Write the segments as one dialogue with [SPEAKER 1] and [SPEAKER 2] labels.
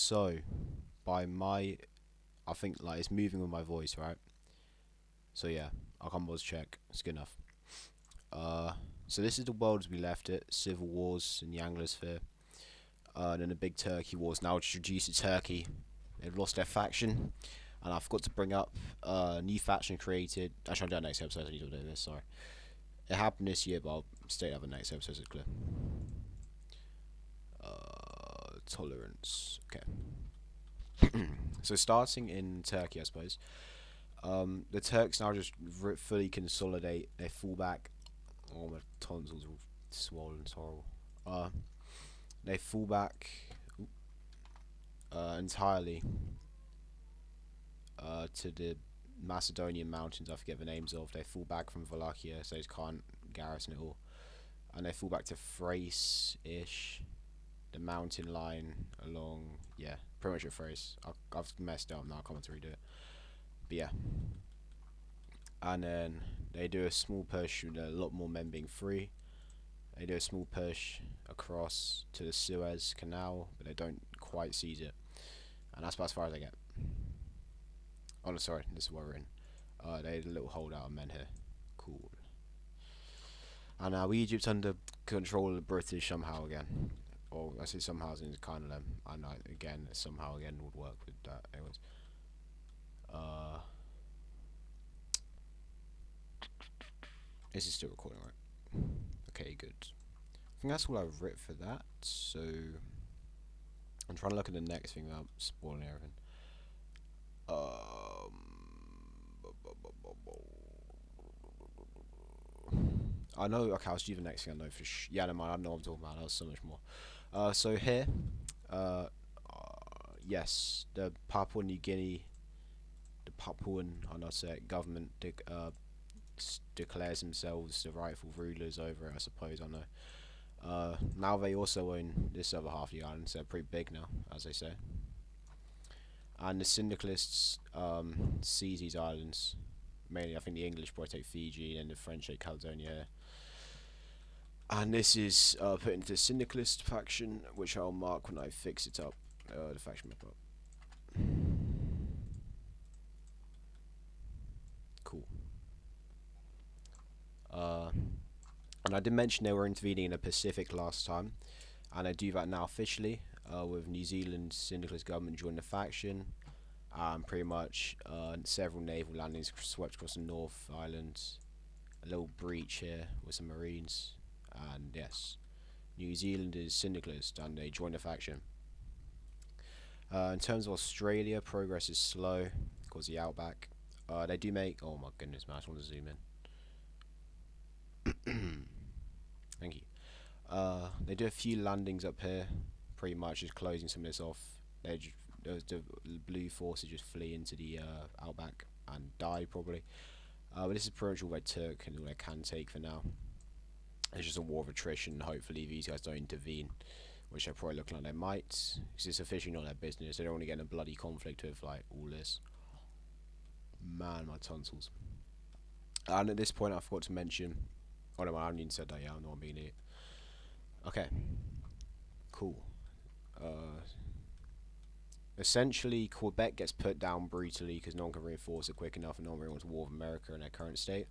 [SPEAKER 1] So, by my, I think like it's moving with my voice, right? So yeah, I'll come check. It's good enough. Uh, so this is the world as we left it: civil wars in the Anglosphere, and then the big Turkey wars. Now introduced to Turkey. They've lost their faction, and I forgot to bring up new faction created. Actually, I'll do that next episode. I need to do this. Sorry, it happened this year, but I'll stay at the next episode. So it's clear. Tolerance. Okay. So starting in Turkey, I suppose. The Turks now just fully consolidate. They fall back. Oh, my tonsils are all swollen. It's horrible. They fall back entirely to the Macedonian mountains. I forget the names of. They fall back from Wallachia, so they can't garrison it all. And they fall back to Thrace-ish, the mountain line along. Yeah, pretty much at Thrace. I've messed up now. I can't redo it. But yeah. And then they do a small push with a lot more men being free. They do a small push across to the Suez Canal, but they don't quite seize it. And that's about as far as they get. Oh, no, sorry, this is where we're in. They had a little holdout of men here. Cool. And now Egypt's under control of the British somehow again. Or I say somehow as in kind of them. And again, somehow again would work with that. Anyways. This is still recording, right? Okay, good. I think that's all I've written for that. So I'm trying to look at the next thing without spoiling everything. I know. Okay, I'll do the next thing. I know for yeah, no mind. I know what I'm talking about. That was so much more. So here, uh, yes, the Papua New Guinea, the Papuan, I know say it, government declares themselves the rightful rulers over it. I suppose I know. Now they also own this other half of the island, so they're pretty big now, as they say. And the syndicalists seize these islands. Mainly, I think the English probably take Fiji and the French take Caledonia. And this is put into the syndicalist faction, which I'll mark when I fix it up. The faction map up. Cool. And I did mention they were intervening in the Pacific last time, and I do that now officially, with New Zealand's syndicalist government joining the faction, and pretty much several naval landings swept across the North Island, a little breach here with some marines, and yes, New Zealand is syndicalist and they join the faction. In terms of Australia, progress is slow because the outback. They do make. Oh my goodness, man! I just want to zoom in. Thank you. They do a few landings up here, pretty much just closing some of this off. The blue forces just flee into the outback and die probably. But this is pretty much all they took and all they can take for now. It's just a war of attrition. Hopefully these guys don't intervene, which they're probably looking like they might, because it's officially not their business. They don't want to get in a bloody conflict with like all this. Man, my tonsils. And at this point, I forgot to mention. Oh no, I haven't even said that yet. I know I'm being it. Okay, cool. Essentially, Quebec gets put down brutally because no one can reinforce it quick enough, and no one really wants war with America in their current state.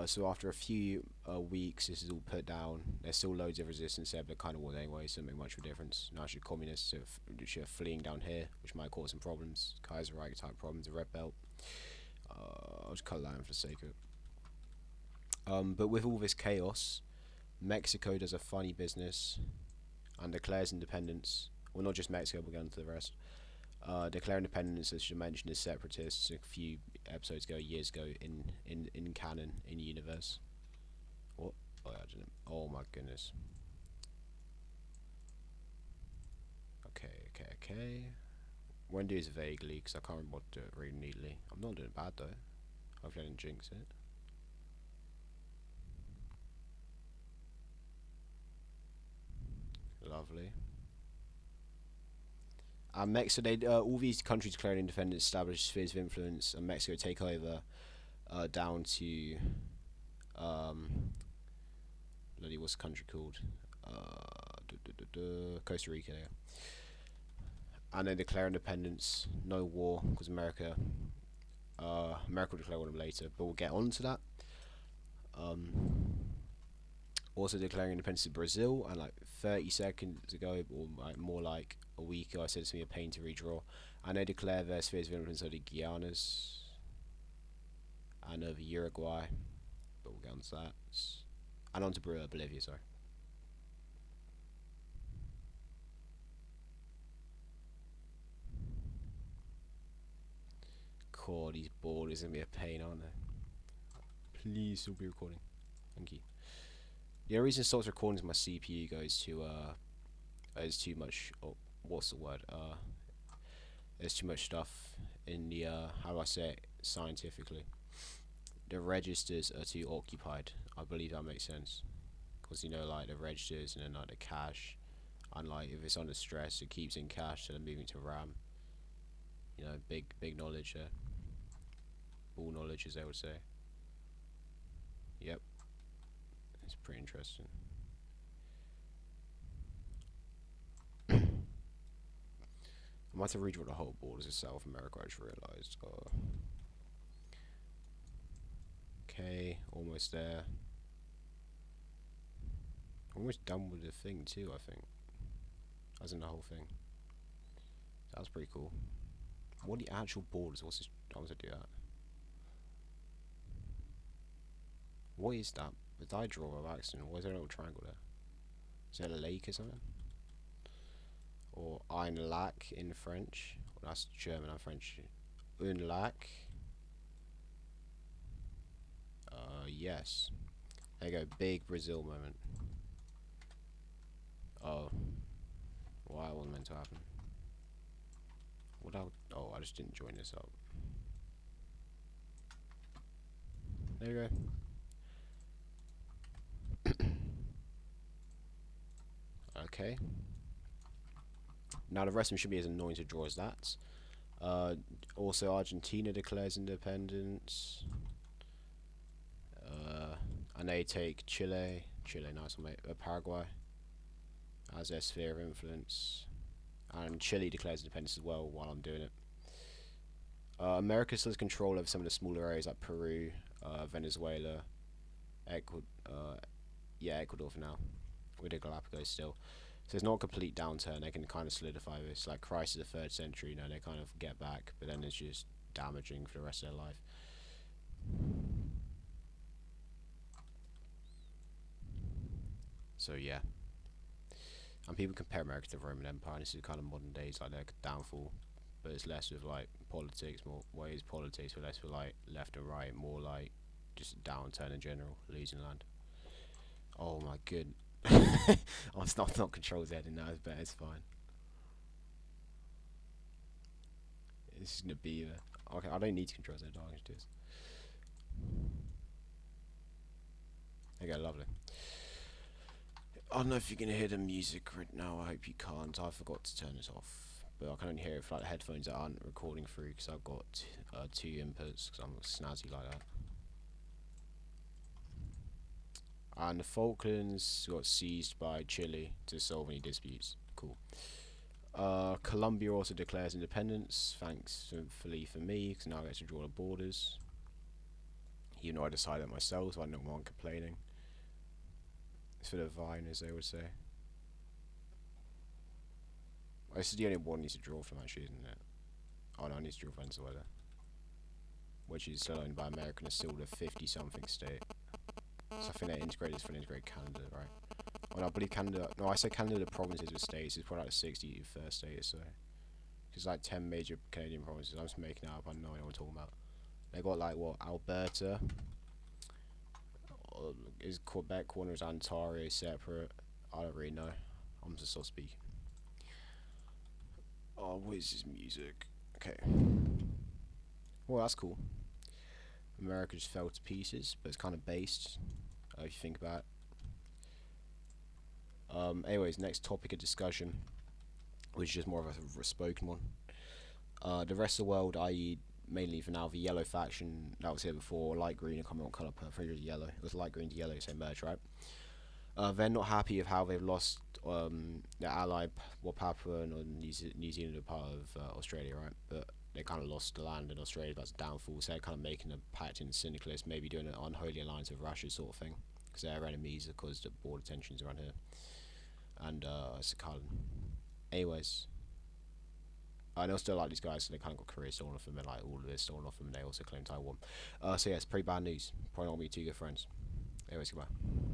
[SPEAKER 1] So after a few weeks, this is all put down. There's still loads of resistance there, but kind of war anyway, so it doesn't make much of a difference. Now, should communists are fleeing down here, which might cause some problems, Kaiserreich type problems, the Red Belt. I'll just cut that in for the sake of it. But with all this chaos, Mexico does a funny business and declares independence. Well, not just Mexico, we'll get into the rest. Declare independence, as you mentioned, as separatists a few episodes ago, years ago, in canon, in universe. What? Oh, I didn't. Oh my goodness. Okay. When do is vaguely, because I can't remember what to do it really neatly. I'm not doing bad though. Hopefully I didn't jinx it. Lovely. Mexico, all these countries declaring independence, establish spheres of influence, and Mexico take over down to bloody what's the country called? Costa Rica. Yeah. and they declare independence. No war, because America will declare war later, but we'll get on to that. Also declaring independence of Brazil, and like 30 seconds ago, or like more like a week ago, I said it's going to be a pain to redraw. And they declare their spheres of influence over the Guianas and over Uruguay, but we'll get on to that. And on to Bolivia, sorry. God, these borders are going to be a pain, aren't they? Please still be recording. Thank you. The only reason it stops recording is my CPU goes to, there's too much, oh, what's the word? There's too much stuff in the, how do I say it scientifically? The registers are too occupied. I believe that makes sense. Because, you know, like the registers and then like the cache, and like if it's under stress, it keeps in cache, so they're moving to RAM. You know, big knowledge there. Bull knowledge, as they would say. Yep. It's pretty interesting. I might have to redraw the whole borders of South America, I just realised. Okay, almost there. Almost done with the thing too, I think. As in the whole thing. That was pretty cool. What are the actual borders? What's this? I want to do that. What is that? Did I draw by accident? Why is there a little triangle there? Is that a lake or something? Or ein Lac in French? Well, that's German and French. Un lac. Yes. There you go. Big Brazil moment. Oh. Why wasn't meant to happen? What I? Oh, I just didn't join this up. There you go. Okay. Now the rest of them should be as annoying to draw as that. Also, Argentina declares independence. And they take Chile. Chile, nice one, mate. Paraguay as their sphere of influence. And Chile declares independence as well while I'm doing it. America still has control over some of the smaller areas like Peru, Venezuela, Ecuador for now. With the Galapagos still. So it's not a complete downturn. They can kind of solidify this. Like Christ of the 3rd century, you know, they kind of get back, but then it's just damaging for the rest of their life. So yeah. And people compare America to the Roman Empire, and this is kind of modern days, like their downfall. But it's less with like politics, more ways politics, but less with like left and right, more like just downturn in general, losing land. Oh my good. Oh, it's not control Z in that, but it's fine. It's gonna be okay. I don't need to control Z. I can just do this. Okay, lovely. I don't know if you're gonna hear the music right now. I hope you can't. I forgot to turn it off, but I can only hear it for like the headphones that aren't recording through because I've got 2 inputs because I'm snazzy like that. And the Falklands got seized by Chile to solve any disputes. Cool. Colombia also declares independence, thankfully for me, because now I get to draw the borders. Even though I decided that myself, so I don't want complaining. It's for the vine, as they would say. This is the only one I need to draw from, actually, isn't it? Oh no, I need to draw Venezuela. Which is still owned by America and is still the 50-something state. So I think they integrate this for an integrated Canada, right? Oh no, I believe Canada... No, I say Canada, the provinces with states, is probably like 61st state or so. There's like 10 major Canadian provinces. I'm just making it up, I don't know what I'm talking about. They got like, what, Alberta? Is Quebec one, or is Ontario separate? I don't really know. I'm just sort of speaking. Oh, what is this music? Okay. Well, that's cool. America just fell to pieces, but it's kind of based, if you think about it. Anyways, next topic of discussion, which is just more of a spoken one. The rest of the world, i.e. mainly for now, the yellow faction that was here before, light green, I can't remember what colour, pretty yellow. It was light green to yellow, so merge, right? They're not happy with how they've lost their ally, well, Papua and New Zealand are part of Australia, right? But they kind of lost the land in Australia. That's a downfall. So they're kind of making a pact in Syndicalist, maybe doing an unholy alliance with Russia, sort of thing, because their enemies have caused the border tensions around here and Sakhalin. Anyways, I know still like these guys, so they kind of got Korea stolen off them and like all of this stolen off them, and they also claim Taiwan. So yeah, it's pretty bad news. Probably not be too good friends. Anyways, goodbye.